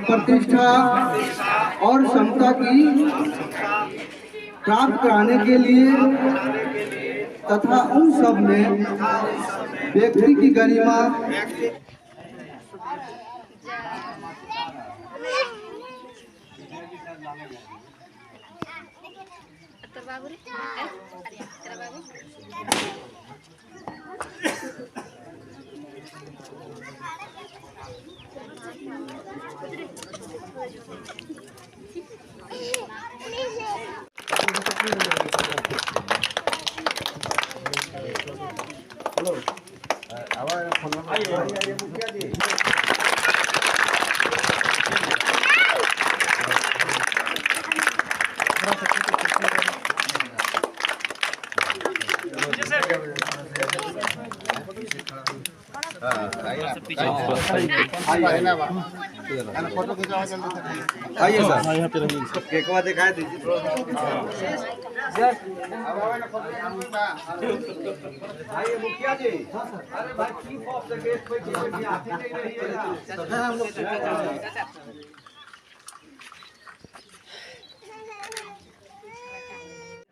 प्रतिष्ठा और समता की प्राप्त कराने के लिए तथा उन सब में व्यक्ति की गरिमा आइए सर, केक दिखाई दीजिए। आइए मुखिया जी। अरे भाई चीफ ऑफ द गेस्ट पे आती नहीं है। हम लोग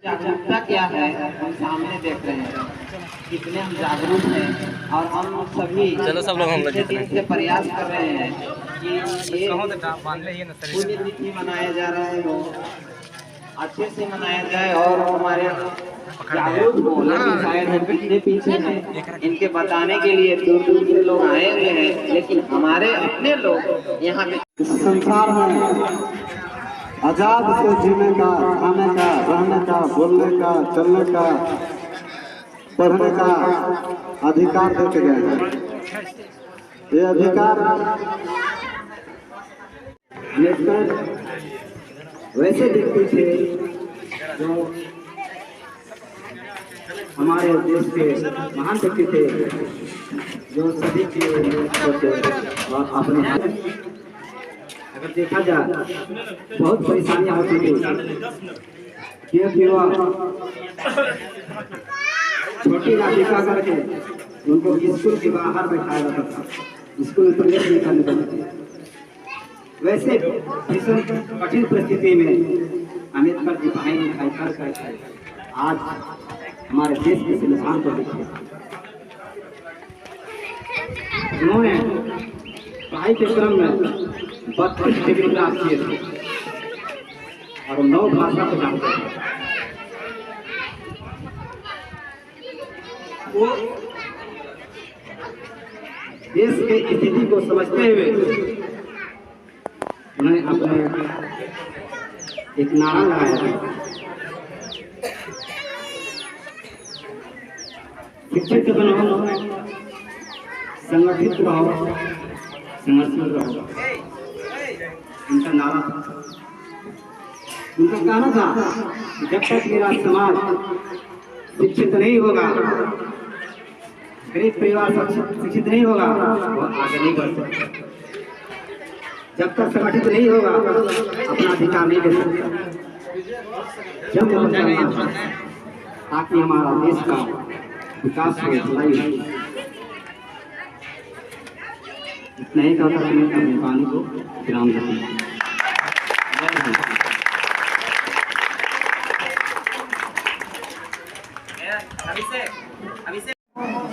जागरूकता क्या है हम सामने देख रहे हैं, कितने हम जागरूक हैं और हम सभी चलो सब लोग हम लोग से प्रयास कर रहे हैं कि ये पुण्य तिथि मनाया जा रहा है वो अच्छे से मनाया जाए और हमारे जागरूक हो। शायद हम कितने पीछे हैं इनके बताने के लिए दूर दूर से लोग आए हुए हैं, लेकिन हमारे अपने लोग यहाँ पे संसार में आजाद से जीने का, खाने का, रहने का, बोलने का, चलने का, पढ़ने का अधिकार देते गए हैं। ये अधिकार वैसे व्यक्ति थे जो हमारे देश के महान व्यक्ति थे, जो सभी के और अपने अगर देखा जाए बहुत परेशानियां होती थी, क्योंकि वह छोटी नाटिका करके उनको स्कूल के बाहर बैठाया जाता था, स्कूल में प्रवेश नहीं करने देते थे। वैसे भीषण कठिन परिस्थिति में अम्बेडकर जी पढ़ाई लिखाई कर आज हमारे देश के संविधान को लिखे। उन्होंने पढ़ाई के क्रम में 32 डिग्री प्राप्त किए थे और 9 भाषा को जानते थे। वो देश के स्थिति को समझते हुए उन्होंने अपने एक नारा लगाया था, शिक्षित बनो, संगठित रहो, संगठित रहो। उनका नारा था। उनका कहना था कि जब तक मेरा समाज शिक्षित नहीं होगा, गरीब परिवार शिक्षित नहीं होगा, वो आगे नहीं बढ़ सकता। जब तक संगठित नहीं होगा, अपना अधिकार नहीं दे सकता। जब ताकि हमारा देश का विकास हो, भलाई हो। इतना ही कहता कि मैं अपनी वाणी को विराम देता हूं।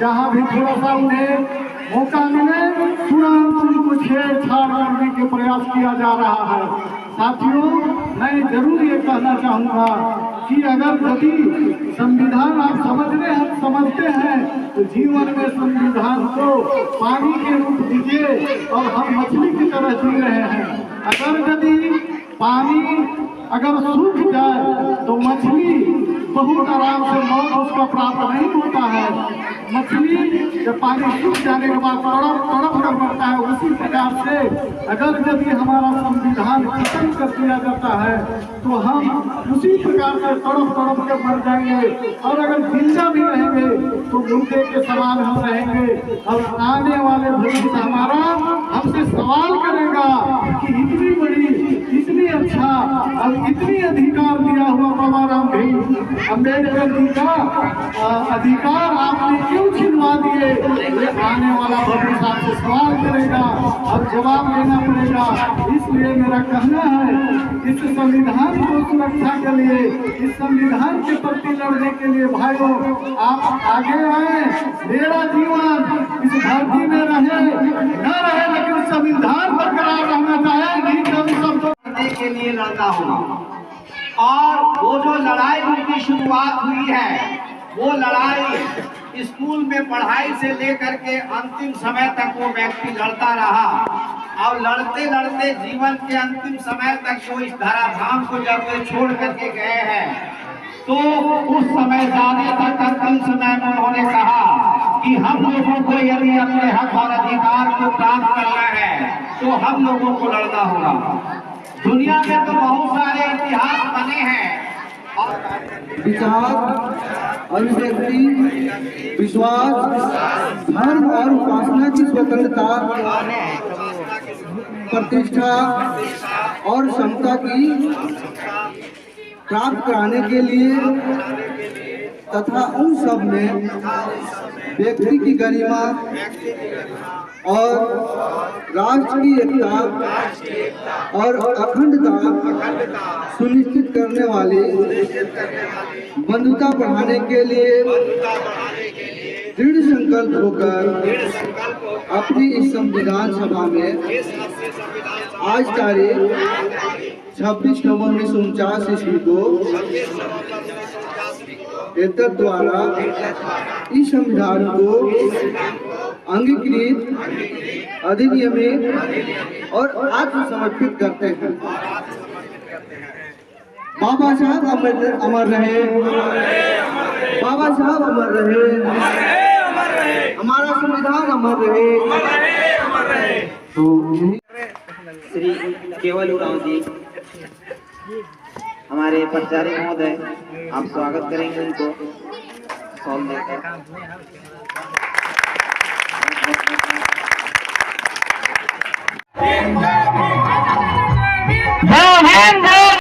जहाँ भी थोड़ा सा उन्हें मौका मिले तुरंत उनको छेड़छाड़ करने के प्रयास किया जा रहा है। साथियों, मैं जरूर ये कहना चाहूँगा कि अगर यदि संविधान आप समझते हैं तो जीवन में संविधान को पानी के रूप दीजिए और हम मछली की तरह जी रहे हैं। अगर यदि पानी अगर सूख जाए तो मछली बहुत आराम से मौत उसका प्राप्त नहीं होता है। मछली जब पानी सूख जाने के बाद तड़प कर मरता है। उसी प्रकार से अगर यदि हमारा संविधान खत्म कर दिया जाता है तो हम उसी प्रकार से तड़प कर मर जाएंगे। और अगर जिंदा भी रहेंगे तो मुर्दे के सवाल हम रहेंगे और आने वाले भविष्य हमारा हमसे सवाल करेगा कि इतनी बड़ी, इतनी अच्छा और इतनी अधिकार दिया हुआ बाबा राम अम्बेडकर जी का अधिकार आपने क्यों छिनवा दिए। आने वाला भविष्य आपसे सवाल करेगा और जवाब देना पड़ेगा। इसलिए मेरा कहना है, इस संविधान को सुरक्षा के लिए, इस संविधान के प्रति लड़ने के लिए भाइयों आप आगे आए। मेरा जीवन इस धरती में रहे न रहे, लेकिन संविधान बरकरार रहना चाहिए। करने के लिए लड़ना होगा। और वो जो लड़ाई उनकी शुरुआत हुई है, वो लड़ाई स्कूल में पढ़ाई से लेकर के अंतिम समय तक वो व्यक्ति लड़ता रहा। और लड़ते लड़ते जीवन के अंतिम समय तक वो इस धराधाम को जब वे छोड़ करके गए हैं, तो उस समय जाने तक अंतिम समय में उन्होंने कहा कि हम लोगों को यदि अपने हक और अधिकार को प्राप्त करना है तो हम लोगों को लड़ना होगा। दुनिया में तो बहुत सारे इतिहास बने हैं। विचार, अभिव्यक्ति, विश्वास, धर्म और उपासना की स्वतंत्रता, प्रतिष्ठा और क्षमता की प्राप्त कराने के लिए तथा उन सब में व्यक्ति की गरिमा और राष्ट्र की एकता और अखंडता सुनिश्चित करने वाली बंधुता बढ़ाने के लिए दृढ़ संकल्प होकर अपनी इस संविधान सभा में आज तारीख 26 नवंबर 1949 ईस्वी को एतद द्वारा इस संविधान को अंगीकृत, अधिनियमित और आत्मसमर्पित करते हैं। बाबा साहब अमर रहे, बाबा साहब अमर रहे, हमारा संविधान अमर रहे। तो श्री केवल उरांव जी हमारे प्राचार्य महोदय, आप स्वागत करेंगे उनको सॉल देकर।